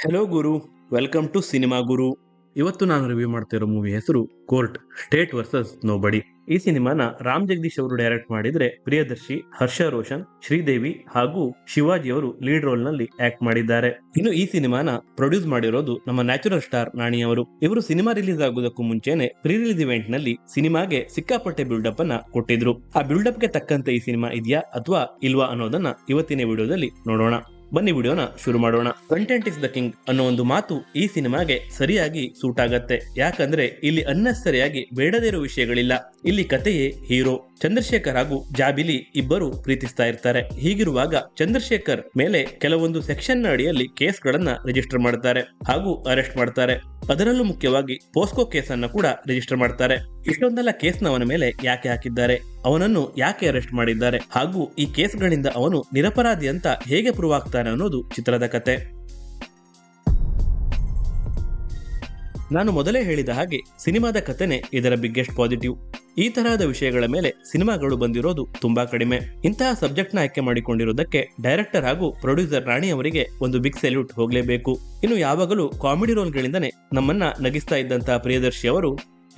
Hello ಗುರು, welcome to cinema Guru. ಇವತ್ತು ನಾನು ರಿವ್ಯೂ ಮಾಡ್ತಿರೋ ಮೂವಿ ಹೆಸರು ಕೋರ್ಟ್ ಸ್ಟೇಟ್ ವರ್ಸಸ್ ನೋಬಡಿ. ಈ ಸಿನಿಮಾನ ರಾಮ್ ಜಗದೀಶ್ ಅವರು ಡೈರೆಕ್ಟ್ ಮಾಡಿದ್ರೆ ಪ್ರಿಯದರ್ಶಿ, ಹರ್ಷ ರೋಷನ್, ಶ್ರೀದೇವಿ ಹಾಗೂ ಶಿವಾಜಿ ಅವರು ಲೀಡ್ ರೋಲ್ ನಲ್ಲಿ ಆಕ್ಟ್ ಮಾಡಿದ್ದಾರೆ. ಇನ್ನು ಈ ಸಿನಿಮಾನ ಪ್ರೊಡ್ಯೂಸ್ ಮಾಡಿರೋದು ನಮ್ಮ ನ್ಯಾಚುರಲ್ ಸ್ಟಾರ್ ನಾಣಿ ಅವರು. ಇವರು ಸಿನಿಮಾ ರಿಲೀಸ್ ಆಗೋದಕ್ಕೂ ಮುಂಚೆನೆ ಪ್ರೀ ರಿಲೀಸ್ ಇವೆಂಟ್ ನಲ್ಲಿ ಸಿನಿಮಾಗೆ ಸಿಕ್ಕಾಪಟ್ಟೆ ಬಿಲ್ಡಪ್ ಅನ್ನ ಕೊಟ್ಟಿದ್ರು. ಆ ಬಿಲ್ಡಪ್ ಗೆ ತಕ್ಕಂತೆ ಈ ಸಿನಿಮಾ ಇದೆಯಾ ಅಥವಾ ಇಲ್ವಾ ಅನ್ನೋದನ್ನ ಇವತ್ತಿನ ವಿಡಿಯೋದಲ್ಲಿ ನೋಡೋಣ. ಬನ್ನಿ ವಿಡಿಯೋನ ಶುರು ಮಾಡೋಣ. ಕಂಟೆಂಟ್ ಇಸ್ ದ ಕಿಂಗ್ ಅನ್ನೋ ಒಂದು ಮಾತು ಈ ಸಿನಿಮಾಗೆ ಸರಿಯಾಗಿ ಸೂಟ್ ಆಗತ್ತೆ. ಯಾಕಂದ್ರೆ ಇಲ್ಲಿ ಅನ್ನೆಸರಿಯಾಗಿ ಬೇಡದೇ ಇರೋ ವಿಷಯಗಳಿಲ್ಲ. ಇಲ್ಲಿ ಕಥೆಯೇ ಹೀರೋ. ಚಂದ್ರಶೇಖರ್ ಹಾಗೂ ಜಾಬಿಲಿ ಇಬ್ಬರು ಪ್ರೀತಿಸ್ತಾ ಇರ್ತಾರೆ. ಹೀಗಿರುವಾಗ ಚಂದ್ರಶೇಖರ್ ಮೇಲೆ ಕೆಲವೊಂದು ಸೆಕ್ಷನ್ ಅಡಿಯಲ್ಲಿ ಕೇಸ್ಗಳನ್ನ ರಿಜಿಸ್ಟರ್ ಮಾಡ್ತಾರೆ ಹಾಗೂ ಅರೆಸ್ಟ್ ಮಾಡ್ತಾರೆ. ಅದರಲ್ಲೂ ಮುಖ್ಯವಾಗಿ ಪೋಸ್ಕೋ ಕೇಸನ್ನ ಕೂಡ ರಿಜಿಸ್ಟರ್ ಮಾಡ್ತಾರೆ. ಇಷ್ಟೊಂದೆಲ್ಲ ಕೇಸ್ನ ಅವನ ಮೇಲೆ ಯಾಕೆ ಹಾಕಿದ್ದಾರೆ, ಅವನನ್ನು ಯಾಕೆ ಅರೆಸ್ಟ್ ಮಾಡಿದ್ದಾರೆ ಹಾಗೂ ಈ ಕೇಸ್ಗಳಿಂದ ಅವನು ನಿರಪರಾಧಿ ಅಂತ ಹೇಗೆ ಪ್ರೂವ್ ಆಗ್ತಾನೆ ಅನ್ನೋದು ಚಿತ್ರದ ಕತೆ. ನಾನು ಮೊದಲೇ ಹೇಳಿದ ಹಾಗೆ ಸಿನಿಮಾದ ಕಥೆನೆ ಇದರ ಬಿಗ್ಗೆಸ್ಟ್ ಪಾಸಿಟಿವ್. ಈ ತರಹದ ವಿಷಯಗಳ ಮೇಲೆ ಸಿನಿಮಾಗಳು ಬಂದಿರೋದು ತುಂಬಾ ಕಡಿಮೆ. ಇಂತಹ ಸಬ್ಜೆಕ್ಟ್ ನ ಆಯ್ಕೆ ಮಾಡಿಕೊಂಡಿರೋದಕ್ಕೆ ಡೈರೆಕ್ಟರ್ ಹಾಗೂ ಪ್ರೊಡ್ಯೂಸರ್ ರಾಣಿ ಅವರಿಗೆ ಒಂದು ಬಿಗ್ ಸೆಲ್ಯೂಟ್ ಹೋಗಲೇಬೇಕು. ಇನ್ನು ಯಾವಾಗಲೂ ಕಾಮಿಡಿ ರೋಲ್ಗಳಿಂದನೇ ನಮ್ಮನ್ನ ನಗಿಸ್ತಾ ಇದ್ದಂತಹ ಪ್ರಿಯದರ್ಶಿ ಅವರು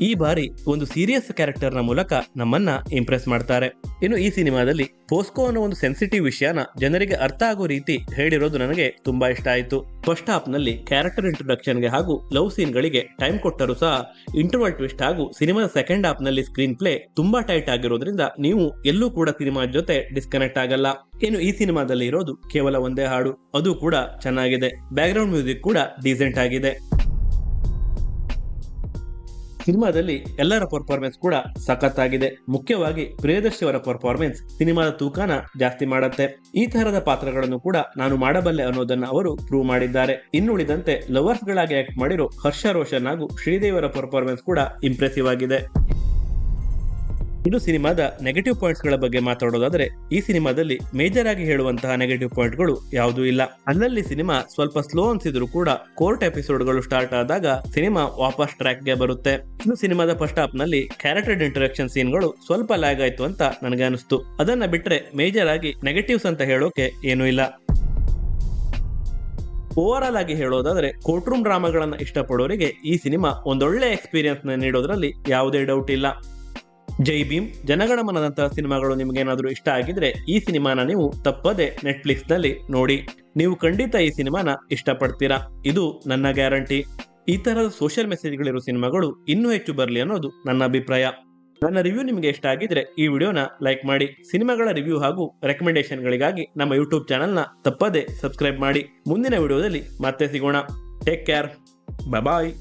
ಈ ಬಾರಿ ಒಂದು ಸೀರಿಯಸ್ ಕ್ಯಾರೆಕ್ಟರ್ ನ ಮೂಲಕ ನಮ್ಮನ್ನ ಇಂಪ್ರೆಸ್ ಮಾಡ್ತಾರೆ. ಇನ್ನು ಈ ಸಿನಿಮಾದಲ್ಲಿ ಪೋಸ್ಕೋ ಅನ್ನೋ ಒಂದು ಸೆನ್ಸಿಟಿವ್ ವಿಷಯನ ಜನರಿಗೆ ಅರ್ಥ ಆಗೋ ರೀತಿ ಹೇಳಿರೋದು ನನಗೆ ತುಂಬಾ ಇಷ್ಟ ಆಯ್ತು. ಫಸ್ಟ್ ಹಾಫ್ ನಲ್ಲಿ ಕ್ಯಾರೆಕ್ಟರ್ ಇಂಟ್ರೊಡಕ್ಷನ್ ಗೆ ಹಾಗೂ ಲವ್ ಸೀನ್ ಗಳಿಗೆ ಟೈಮ್ ಕೊಟ್ಟರು ಸಹ ಇಂಟರ್ವಲ್ ಟ್ವಿಸ್ಟ್ ಹಾಗೂ ಸಿನಿಮಾದ ಸೆಕೆಂಡ್ ಹಾಫ್ ನಲ್ಲಿ ಸ್ಕ್ರೀನ್ ಪ್ಲೇ ತುಂಬಾ ಟೈಟ್ ಆಗಿರೋದ್ರಿಂದ ನೀವು ಎಲ್ಲೂ ಕೂಡ ಸಿನಿಮಾ ಜೊತೆ ಡಿಸ್ಕನೆಕ್ಟ್ ಆಗಲ್ಲ. ಇನ್ನು ಈ ಸಿನಿಮಾದಲ್ಲಿ ಇರೋದು ಕೇವಲ ಒಂದೇ ಹಾಡು, ಅದು ಕೂಡ ಚೆನ್ನಾಗಿದೆ. ಬ್ಯಾಕ್ ಗ್ರೌಂಡ್ ಮ್ಯೂಸಿಕ್ ಕೂಡ ಡೀಸೆಂಟ್ ಆಗಿದೆ. ಸಿನಿಮಾದಲ್ಲಿ ಎಲ್ಲರ ಪರ್ಫಾರ್ಮೆನ್ಸ್ ಕೂಡ ಸಖತ್ತಾಗಿದೆ. ಮುಖ್ಯವಾಗಿ ಪ್ರಿಯದರ್ಶಿ ಅವರ ಪರ್ಫಾರ್ಮೆನ್ಸ್ ಸಿನಿಮಾದ ತೂಕನ ಜಾಸ್ತಿ ಮಾಡುತ್ತೆ. ಈ ತರಹದ ಪಾತ್ರಗಳನ್ನು ಕೂಡ ನಾನು ಮಾಡಬಲ್ಲೆ ಅನ್ನೋದನ್ನ ಅವರು ಪ್ರೂವ್ ಮಾಡಿದ್ದಾರೆ. ಇನ್ನುಳಿದಂತೆ ಲವರ್ಸ್ ಗಳಾಗಿ ಆಕ್ಟ್ ಮಾಡಿರೋ ಹರ್ಷ ರೋಷನ್ ಹಾಗೂ ಶ್ರೀದೇವರ ಪರ್ಫಾರ್ಮೆನ್ಸ್ ಕೂಡ ಇಂಪ್ರೆಸಿವ್ ಆಗಿದೆ. ಇನ್ನು ಸಿನಿಮಾದ ನೆಗೆಟಿವ್ ಪಾಯಿಂಟ್ಸ್ ಗಳ ಬಗ್ಗೆ ಮಾತಾಡೋದಾದ್ರೆ ಈ ಸಿನಿಮಾದಲ್ಲಿ ಮೇಜರ್ ಆಗಿ ಹೇಳುವಂತಹ ನೆಗೆಟಿವ್ ಪಾಯಿಂಟ್ ಗಳು ಯಾವುದೂ ಇಲ್ಲ. ಅಲ್ಲಲ್ಲಿ ಸಿನಿಮಾ ಸ್ವಲ್ಪ ಸ್ಲೋ ಅನ್ಸಿದ್ರು ಕೂಡ ಕೋರ್ಟ್ ಎಪಿಸೋಡ್ಗಳು ಸ್ಟಾರ್ಟ್ ಆದಾಗ ಸಿನಿಮಾ ವಾಪಸ್ ಟ್ರ್ಯಾಕ್ ಗೆ ಬರುತ್ತೆ. ಇನ್ನು ಸಿನಿಮಾದ ಫಸ್ಟ್ ಹಾಫ್ ನಲ್ಲಿ ಕ್ಯಾರೆಕ್ಟರ್ ಇಂಟರಾಕ್ಷನ್ ಸೀನ್ಗಳು ಸ್ವಲ್ಪ ಲ್ಯಾಗ್ ಆಯ್ತು ಅಂತ ನನಗೆ ಅನಿಸ್ತು. ಅದನ್ನ ಬಿಟ್ರೆ ಮೇಜರ್ ಆಗಿ ನೆಗೆಟಿವ್ಸ್ ಅಂತ ಹೇಳೋಕೆ ಏನೂ ಇಲ್ಲ. ಓವರ್ ಆಲ್ ಆಗಿ ಹೇಳೋದಾದ್ರೆ ಕೋರ್ಟ್ ರೂಮ್ ಡ್ರಾಮಾಗಳನ್ನ ಇಷ್ಟಪಡೋರಿಗೆ ಈ ಸಿನಿಮಾ ಒಂದೊಳ್ಳೆ ಎಕ್ಸ್ಪೀರಿಯನ್ಸ್ ನ ನೀಡೋದ್ರಲ್ಲಿ ಯಾವುದೇ ಡೌಟ್ ಇಲ್ಲ. ಜೈ ಭೀಮ್, ಜನಗಣಮನದಂತಹ ಸಿನಿಮಾಗಳು ನಿಮ್ಗೇನಾದ್ರೂ ಇಷ್ಟ ಆಗಿದ್ರೆ ಈ ಸಿನಿಮಾನ ನೀವು ತಪ್ಪದೆ ನೆಟ್ಫ್ಲಿಕ್ಸ್ ನಲ್ಲಿ ನೋಡಿ. ನೀವು ಖಂಡಿತ ಈ ಸಿನಿಮಾನ ಇಷ್ಟಪಡ್ತೀರಾ, ಇದು ನನ್ನ ಗ್ಯಾರಂಟಿ. ಈ ತರಹದ ಸೋಷಿಯಲ್ ಮೆಸೇಜ್ಗಳಿರೋ ಸಿನಿಮಾಗಳು ಇನ್ನೂ ಹೆಚ್ಚು ಬರಲಿ ಅನ್ನೋದು ನನ್ನ ಅಭಿಪ್ರಾಯ. ನನ್ನ ರಿವ್ಯೂ ನಿಮಗೆ ಇಷ್ಟ ಆಗಿದ್ರೆ ಈ ವಿಡಿಯೋನ ಲೈಕ್ ಮಾಡಿ. ಸಿನಿಮಾಗಳ ರಿವ್ಯೂ ಹಾಗೂ ರೆಕಮೆಂಡೇಶನ್ಗಳಿಗಾಗಿ ನಮ್ಮ ಯೂಟ್ಯೂಬ್ ಚಾನಲ್ನ ತಪ್ಪದೆ ಸಬ್ಸ್ಕ್ರೈಬ್ ಮಾಡಿ. ಮುಂದಿನ ವಿಡಿಯೋದಲ್ಲಿ ಮತ್ತೆ ಸಿಗೋಣ. ಟೇಕ್ ಕೇರ್, ಬಾಯ್.